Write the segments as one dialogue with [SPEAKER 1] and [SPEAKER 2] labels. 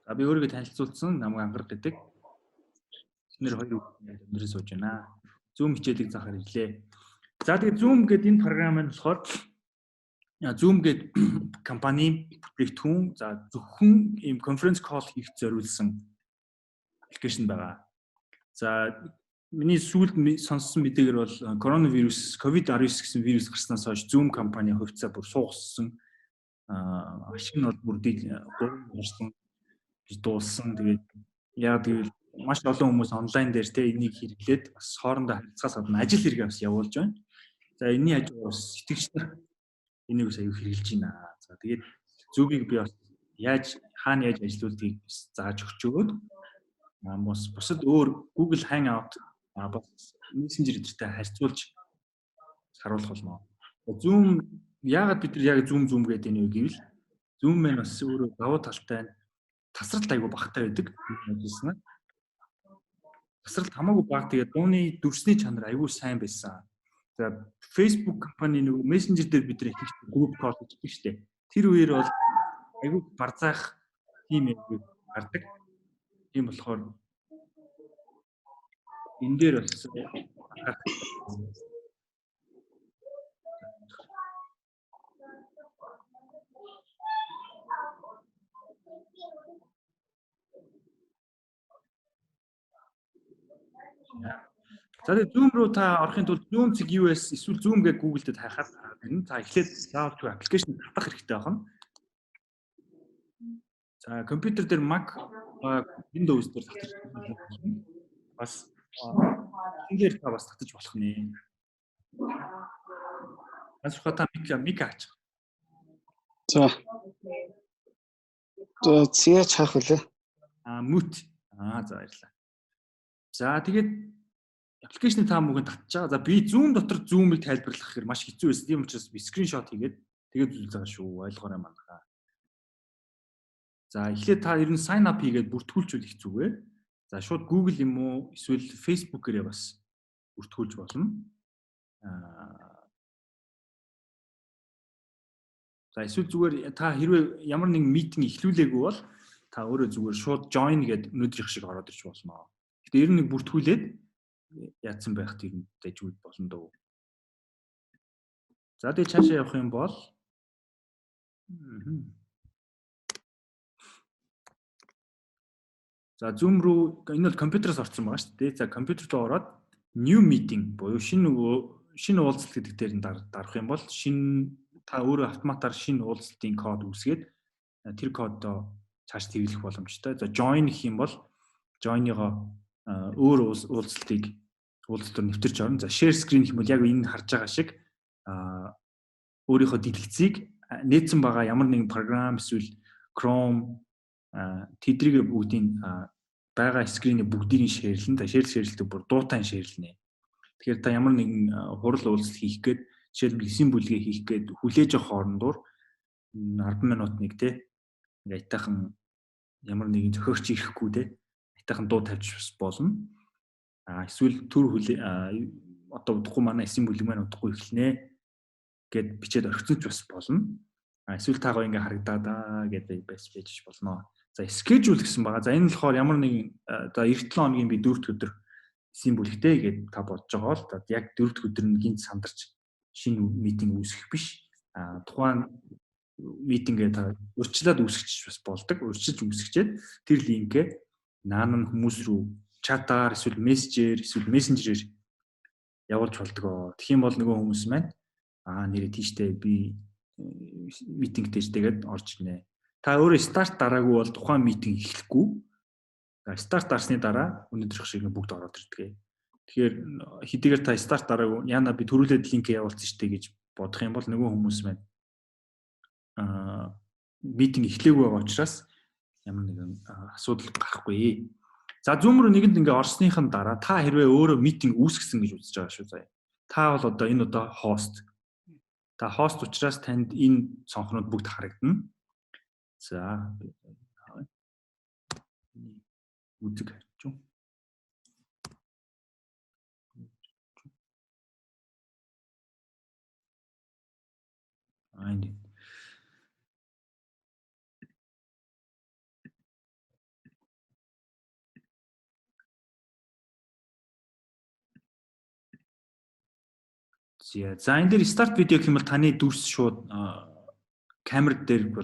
[SPEAKER 1] За би өөрийгөө танилцуулсан намайг анхар гэдэг. Эдгээр хоёр өндрөө сууж байна. Zoom хичээлийг заахаар ирлээ. За тэгээд Zoom гэдэг энэ програм нь болохоор Zoom гэдэг компани бүтээгдэхүүн за зөвхөн ийм конференц кол хийх зориулсан аппликейшн байгаа. За миний сүүлд сонссон мэдээгээр бол коронавирус, COVID-19 гэсэн вирус гарснаас хойш Zoom компани хувьцаа бүр суугссан. Ашиг нь бол бүр гарсан дууссан. Тэгээд яа гэвэл маш олон хүмүүс онлайн дээр те энийг хэрэглээд бас хоорондоо харилцахаас гадна ажил хэрэгээ бас явуулж байна. За энэний хажуу бас сэтгэгч нар энийг бас аюу хэрэгжилж байна. За тэгээд зүгийг би бас хаана яаж ажиллаулдгийг зааж өгч өгөөд бас бусад өөр Google Hangout бас Messenger эдэртэй харьцуулж харуулах болно. Zoom яагаад бид нар яг Zoom гэдэг энэ үг гэвэл Zoom маань бас өөрөө давуу талтай тасралт аягүй багтай байдаг ажилласан. Тасралт хамаагүй бага тэгээд дууны дүрсний чанар аягүй сайн байсан. За Facebook компани нөгөө Messenger дээр бид нар их group call хийдэг шүү дээ. Тэр үеэр бол аягүй барзаах тийм юм гардаг. Тийм болохоор энэ дээр бас за тэгээд Zoom руу та орохын тулд Zoom цэг US эсвэл Zoom гэж Google дээр хайхаар энэ та эхлээд заавал аппликейшн татах хэрэгтэй байна. За компьютер дээр Mac Windows дээр татаж бас энэ та бас татаж болох нэ. Асууха та мик аач.
[SPEAKER 2] За. Цяач хаах үлээ.
[SPEAKER 1] Mute. За баярлалаа. За тэгээд аппликейшны та мөгөнд татж байгаа. За би Zoom дотор Zoom-ыг тайлбарлах гэхээр маш хэцүү байсан. Тийм учраас би скриншот хийгээд тэгээд үзүүлж байгаа шүү. Ойлгоорой манайхаа. За эхлээд та ер нь sign up хийгээд бүртгүүлчихвэл их зүгээр. За шууд Google юм уу эсвэл Facebook-ээрээ бас бүртгүүлж болно. За эсвэл зүгээр та хэрвээ ямар нэгэн митинг эхлүүлээгүй бол та өөрөө зүгээр шууд join гэдэг өнөөдрийнх шиг ороод ирж болно. Гэтэ ер нь нэг бүртгүүлээд яатсан байх тийм дэжгүй болно дөө. За тэгээ цаашаа явах юм бол за Zoom руу энэ бол компьютероос орсон байгаа шүү дээ. За компьютер руу ороод new meeting буюу шинэ уулзалт гэдэг дээр нь дарах юм бол та өөрөө автоматар шинэ уулзалтын код үүсгээд тэр кодоо цааш тэвлэх боломжтой. За join гэх юм бол join-ого өөр уулзалтыг уулзалтаар нэвтэрч орно. За share screen гэх юм бол яг энэ харж байгаа шиг өөрийнхөө дэлгэцийг нээсэн байгаа ямар нэгэн програм эсвэл Chrome тэдрийг бүгдийн байгаа скринээ бүгдийг шеэрлэн. За шеэрлэлтэй бүр дуутай шеэрлэнэ. Тэгэхээр та ямар нэгэн хурал уулзалт хийх гээд жишээлбэл 9 бүлгээ хийх гээд хүлээж авах хоорондоор 10 минут нэг те айтайхан ямар нэгэн зохиогч ирэхгүй те айтайхан дуу тавьж болно. Эсвэл төр одоо удахгүй манай 9 бүлэг маань удахгүй эхэлнэ гэд бичээд орхицуулж бас болно. Эсвэл таагаа ингээ харагдаа гэдэг байж болно. За schedule гэсэн байгаа. За энэ болохоор ямар нэгэн за 7 хоногийн би 4 өдөр 9 бүлэгтэй гэд та бодож байгаа бол за яг 4 өдөр нь гинт сандарч шинэ митинг үүсгэх биш. Тухайн митингээ та урьдчилаад үүсгэж бас болдог. Урьдчилж үүсгчээд тэр линкээ наан нь хүмүүс рүү чатаар эсвэл мессенжерээр явуулж болдог. Тэгэх юм бол нөгөө хүмүүс маань нэрээ тийштэй би митингтэй тэгээд орж ирнэ. Та өөрөө старт дараагүй бол тухайн митинг эхлэхгүй. Старт дарсны дараа өнөөдрийнх шиг бүгд ороод ирдэг. Тэгэхээр хэдийгээр та старт дараагүй яна би төрүүлээд линк явуулсан штэ гэж бодох юм бол нөгөө хүмүүс маань митинг эхлээгүй байгаа учраас ямар нэгэн асуудал гарахгүй. За Zoom руу нэгэнд ингээ орсныхан дараа та хэрвээ өөрөө митинг үүсгэсэн гэж үзэж байгаа шүү заяа. Та бол одоо энэ удаа хост. Та хост учраас танд энэ цонхнууд бүгд харагдана. За үзэг харьцуу. За энэ дээр start video гэх юм бол таны дүрс шууд камер дээр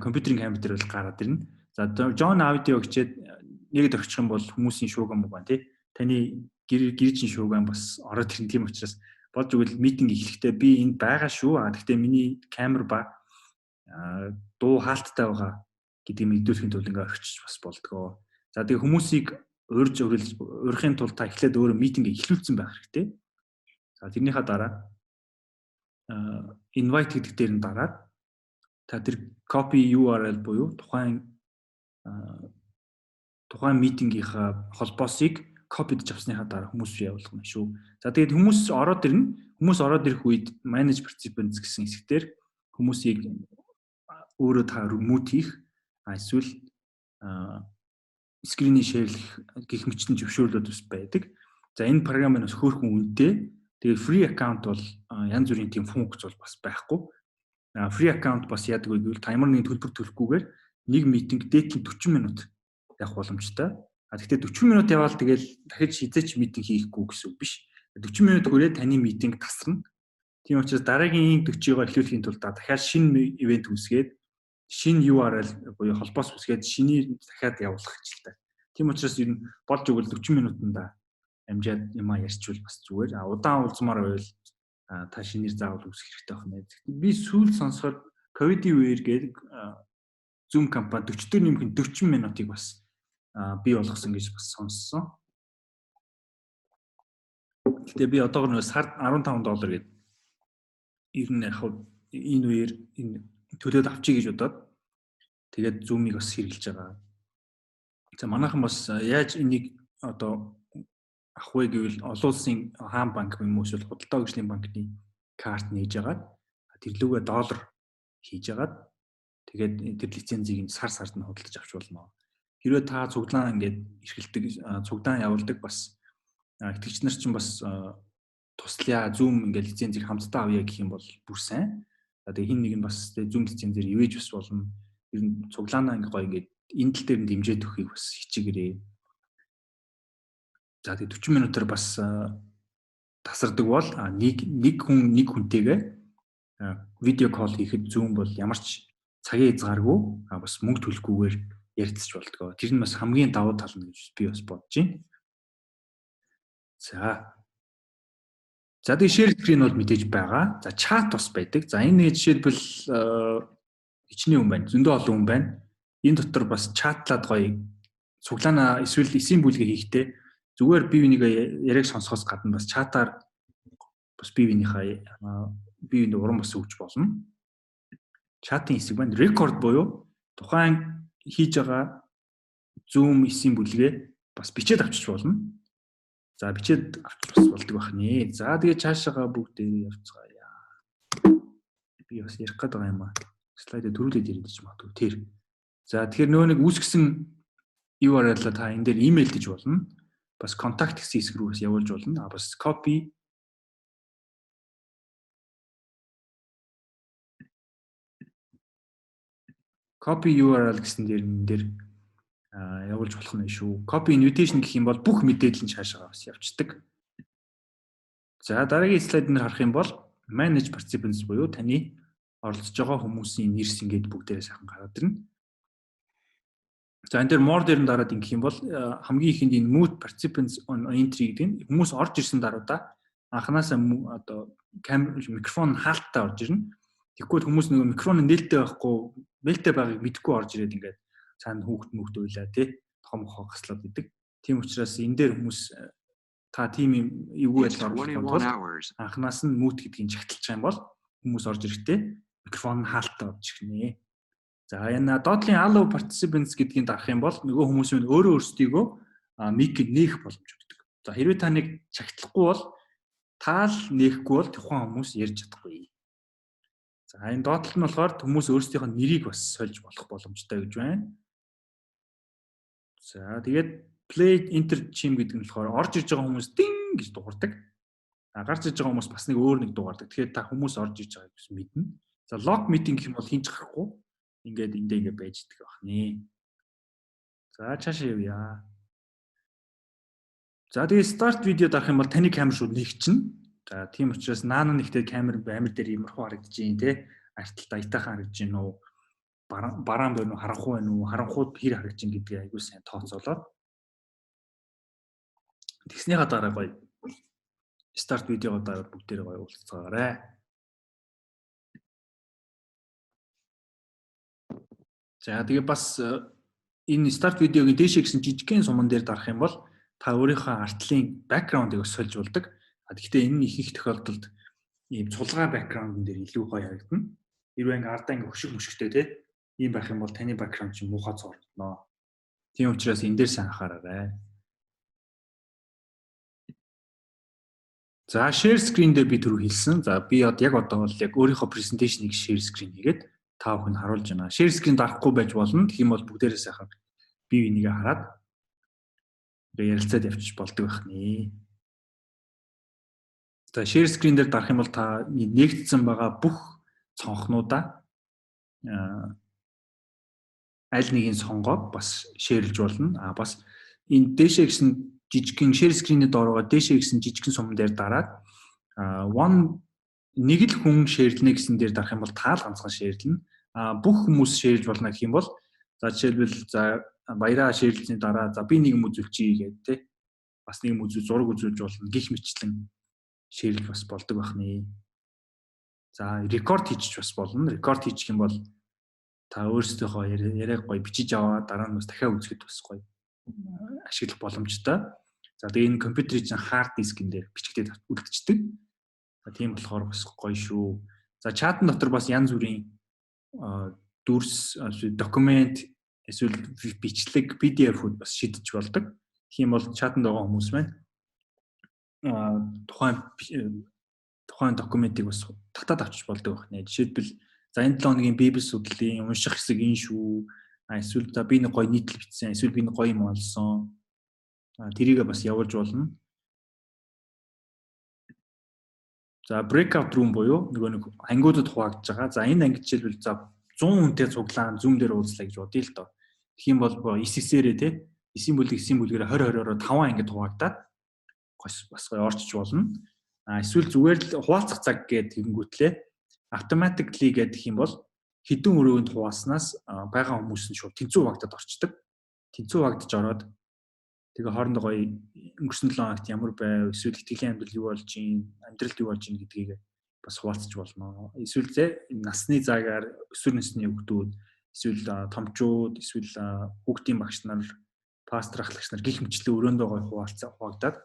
[SPEAKER 1] компьютерийн камер дээр бол гараад ирнэ. За John Audio гэчээд нэгэд орчих юм бол хүмүүсийн шууган муу байна тий. Таны гэрийн шууган бас ороод ирнэ. Тийм учраас болж игэл митинг эхлэхдээ би энд байгаа шүү. Гэхдээ миний камер ба дуу хаалттай байгаа гэдгийг мэдүүлэхийн тулд ингээ орчиж бас болдгоо. За тэгээ хүмүүсийг урьхын тулд та эхлээд өөрөө митинг эхлүүлсэн байх хэрэгтэй. За тэрнийхээ дараа invite гэдэг дээр нь дараад та тэр copy URL буюу тухайн митингийнхаа холбоосыг копидж авсныхаа дараа хүмүүс явуулах юм шүү. За тэгээд хүмүүс ороод ирэх үед manage participants гэсэн хэсгээр хүмүүсийг өөрөө та remove хийх эсвэл screen-ийг шеэрлэх гэх мэтчлийн зөвшөөрлүүд бас байдаг. За энэ програм нь бас хөөрхөн үнэтэй. Тэгээд free account бол янз бүрийн тийм функц бол бас байхгүй. Free account бас яадаг вэ гэвэл таймерны төлбөр төлөхгүйгээр нэг митинг дээдлэн 40 минут явах боломжтой. Гэхдээ 40 минут яваал тэгэл дахиж хизээч митинг хийхгүй гэсэн үг биш. 40 минут хүрээд таны митинг тасарна. Тийм учраас дараагийн 40-ыг эхлүүлэхийн тулд дахиад шинэ ивент үүсгээд шинэ URL буюу холбоос үүсгээд шинийг дахиад явуулах хэвчтэй. Тийм учраас ер нь болж игэл 40 минутанда амжаад юмаа ярьчвал бас зүгээр. Удаан уулзмаар байвал та шинээр заавал үүсгэх хэрэгтэй байна. Би сүүл сонсоход ковидын үеэр гээд Zoom компани 40 нэмэх 40 минутыг бас бий болгосон гэж бас сонссон. Гэтэ би одоогор сард $15 гэдэг ер нь яг энэ үеэр энэ төлөөд авчиг гэж бодоод тэгээд Zoom-ыг бас хэрэглэж байгаа. За манайхан бас яаж энийг одоо авах вэ гэвэл олон улсын хаан банк юм уу эсвэл худалдаа хөгжлийн банкны карт нээж агаад тэрлүүгээ доллар хийж агаад тэгээд тэр лицензийг сард нь худалдаж авч болно. Хэрвээ та цуглаан ингээд эрхэлдэг цуглаан явуулдаг бас итгэгч нар чинь бас туслая Zoom ингээд лицензийг хамтдаа авъя гэх юм бол бүр сайн. Тэгээ хин нэг нь бас Zoom лицензээр ивэж бас болно. Ер нь цуглаанаа ингээд гоё ингээд энэ тал дээр нь дэмжиж өгөхийг бас хичээгээрээ. За тэгээ 40 минутаар бас тасардаг бол нэг хүнтэйгээ видео кол хийхэд Zoom бол ямар ч цагийн хязгааргүй бас мөнгө төлөхгүйгээр ярилцж болдгоо. Тэр нь бас хамгийн давуу тал нь гэж би бас бодож байна. За тэгээ share screen бол мэдээж байгаа. За чат бас байдаг. За энэ жишээлбэл хичнээн хүн байна. Зөндөө олон хүн байна. Энэ дотор бас чатлаад гоё цуглаана эсвэл эсийн бүлгээ хийхдээ зүгээр бие бинийгээ яриаг сонсохоос гадна бас чатаар бас бие биенээ уран бас өгч болно. Чатын хэсэг байна. Record буюу тухайн хийж байгаа Zoom эсийн бүлгээ бас бичээд авчиж болно. За бичээд авч бас болдог байх нэ. За тэгээ цаашаага бүгдээ явцгаая. Би бас ярих гээд байгаа юм аа. Слайд төрүүлээд яриад ч магадгүй тэр. За тэгэхээр нөгөө нэг үүсгэсэн URL-а та энэ дээр имэйл гэж болно. Бас контакт гэсэн хэсэг рүү бас явуулж болно. Бас copy URL гэсэн дээр явуулж болох нь шүү. Copy invitation гэх юм бол бүх мэдээлэл нь цаашаа бас явцдаг. За дараагийн слайд дээр харах юм бол manage participants буюу таны оролцож байгаа хүмүүсийн нэрс ингээд бүгдээрээ сайхан гараад ирнэ. За энэ дээр more дээр нь дараад ингэх юм бол хамгийн ихэнд энэ mute participants on entry гэдэг нь хүмүүс орж ирсэн даруйда анханасаа одоо микрофон хаалттай орж ирнэ. Тэгэхгүй хүмүүс нөгөө микрофон нээлттэй байгааг мэдэхгүй орж ирээд ингээд цаана хүүхд үйлээ тий том хогаслаад идэг. Тийм учраас энэ дээр хүмүүс та тийм эвгүй байдал оруулах тул анханаас нь mute гэдгийг чагталчих юм бол хүмүүс орж ирэхдээ микрофон хаалттай орж ирнэ. За энэ доотлын allow participants гэдгийг дарах юм бол нөгөө хүмүүс нь өөрөө өөрсдийгөө микийг нээх боломж өгдөг. За хэрвээ та нэг чагтлахгүй бол таал нээхгүй бол тухайн хүмүүс ярьж чадахгүй. За энэ доотлол нь болохоор хүмүүс өөрсдийнхөө нэрийг бас сольж болох боломжтой гэж байна. За тэгээд play enter chime гэдэг нь болохоор орж ирж байгаа хүмүүс дин гэж дуурдаг. Гарч ирж байгаа хүмүүс бас нэг өөр нэг дуурдаг. Тэгэхээр та хүмүүс орж ирж байгааг бас мэднэ. За log meeting гэх юм бол хинж гарахгүй. Ингээд эндээ ингээд байж идэх байх нэ. За цаашаа явъя. За тэгээд start video дарах юм бол таны камер шууд нэгчнэ. За тийм учраас наан нэгтэй камер амир дээр иймэрхүү харагдаж байна те. Арталтай аятайхан харагдаж байна уу? Бараан байна уу? Харанхуй байна уу? Харанхууд хэр харагдаж байна гэдгийг айгүй сайн тооцоолоод. Тэгснийхаа дараа гоё старт видеого дараа бүгдээрээ гоё уулзцаагаарай. За тэгээ бас энэ старт видеогийн дээшээ гэсэн жижигхэн суман дээр дарах юм бол та өөрийнхөө артлын бэкграундыг сольж болдог. Гэхдээ энэ их тохиолдолд ийм цулгаан бэкграундн дээр илүү гоё харагдана. Хэрвээ ингээ ардаа ингээ хөшиг мөшгтэй те ийм байх юм бол таны бэкграунд чинь муухай цоордно. Тийм учраас энэ дээр сайн анхаараарай. За share screen дээр би түрүү хэлсэн. За би яг одоо бол яг өөрийнхөө презентацийг share screen хийгээд та бүхэнд харуулж байна. Share screen дарахгүй байж болно. Тэгэх юм бол бүгдээрээ сайхан бие бинийгээ хараад ярилцаад явчих болдог байх нэ. За share screen дээр дарах юм бол та нэгдсэн байгаа бүх цонхнуудаа аль нэгийг сонгоод бас шеэрлж болно. Бас энэ дээшээ гэсэн жижигхэн share screen-ийн доороо дээшээ гэсэн жижигхэн суман дээр дараад нэг л хүн шеэрлэнэ гэсэн дээр дарах юм бол таал ганцхан шеэрлэнэ. Бүх хүмүүс шеэрлж болно гэх юм бол за жишээлбэл за баяраа шеэрлсний дараа за би нэг юм үзүүлчихье гэдэг те. Бас нэг юм үзүүл зураг үзүүлж болно. Гих мэтлэн шеэрлж бас болдог байх нэ. За рекорд хийчих бас болно. Рекорд хийчих юм бол та өөрсдийнхөө яриаг гоё бичиж аваад дараа нь бас дахиад үзэхэд бас гоё ашиглах боломжтой. За тэгээ энэ компьютерийн чинь хард дискэн дээр бичигдээд үлдчихдэг. Тийм болохоор бас гоё шүү. За чатн дотор бас янз бүрийн дүрс, документ, эсвэл бичлэг, PDF-үүд бас шидэж болдог. Тийм бол чатанд байгаа хүмүүс маань тухайн документыг бас татаад авчиж болдог байна. Жишээлбэл за энэ 7 хоногийн библи судлалын унших хэсэг энэ шүү. Эсвэл за би нэг гоё нийтлэл бичсэн, эсвэл би нэг гоё юм олсон. Тэрийгээ бас явуулж болно. За breakout room буюу нөгөө нэг ангиудад хуваагдж байгаа. За энэ анги жишээлбэл за 100 хүнтэй цуглаан Zoom дээр уулзлаа гэж бодъё л доо. Тэгэх юм бол 9-9-ээрээ те 9 бүлгээр 20-20-ороо 5 ангид хуваагдаад бас гоё орчиж болно. Эсвэл зүгээр л хуваалцах цаг гэдэг тэгэнгүүтлээ automatically гэдэг юм бол хэдэн өрөөнд хуваалснаас байгаа хүмүүс нь шууд тэнцүү хуваагдаад орчдөг. Тэнцүү хуваагдаж ороод тэгээ хоорондоо гоё өнгөрсөн 7 хоногт ямар байв, эсвэл итгэлийн амьдрал юу болж ийн, амьдралд юу болж ийн гэдгийг бас хуваалцаж болно. Эсвэл насны заагаар өсвөр насны хүүхдүүд, эсвэл томчууд, эсвэл хүүхдийн багш нар, пастор ахлагч нар гих мэтлээ өрөөндөө гоё хуваагдаад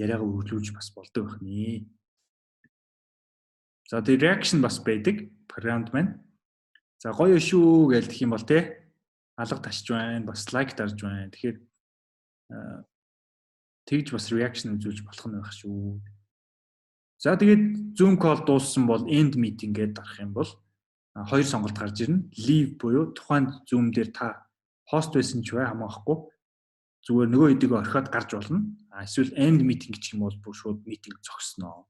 [SPEAKER 1] яриагаа үргэлжлүүлж бас болдог байх нэ. За тэр reaction бас байдаг програмд маань. За гоё шүү гэж хэлэх юм бол те алга ташж байна, бас лайк дарж байна. Тэгэхээр тэгж бас reaction үзүүлж болох нь байх шүү. За тэгээд Zoom call дууссан бол end meeting гэдээ дарах юм бол хоёр сонголт гарч ирнэ. Leave буюу тухайн Zoom дээр та host байсан ч бай хамаахгүй зүгээр нөгөө хэдийгөө орхиод гарч болно. Эсвэл end meeting гэх юм бол бүр шууд meeting зогсноо.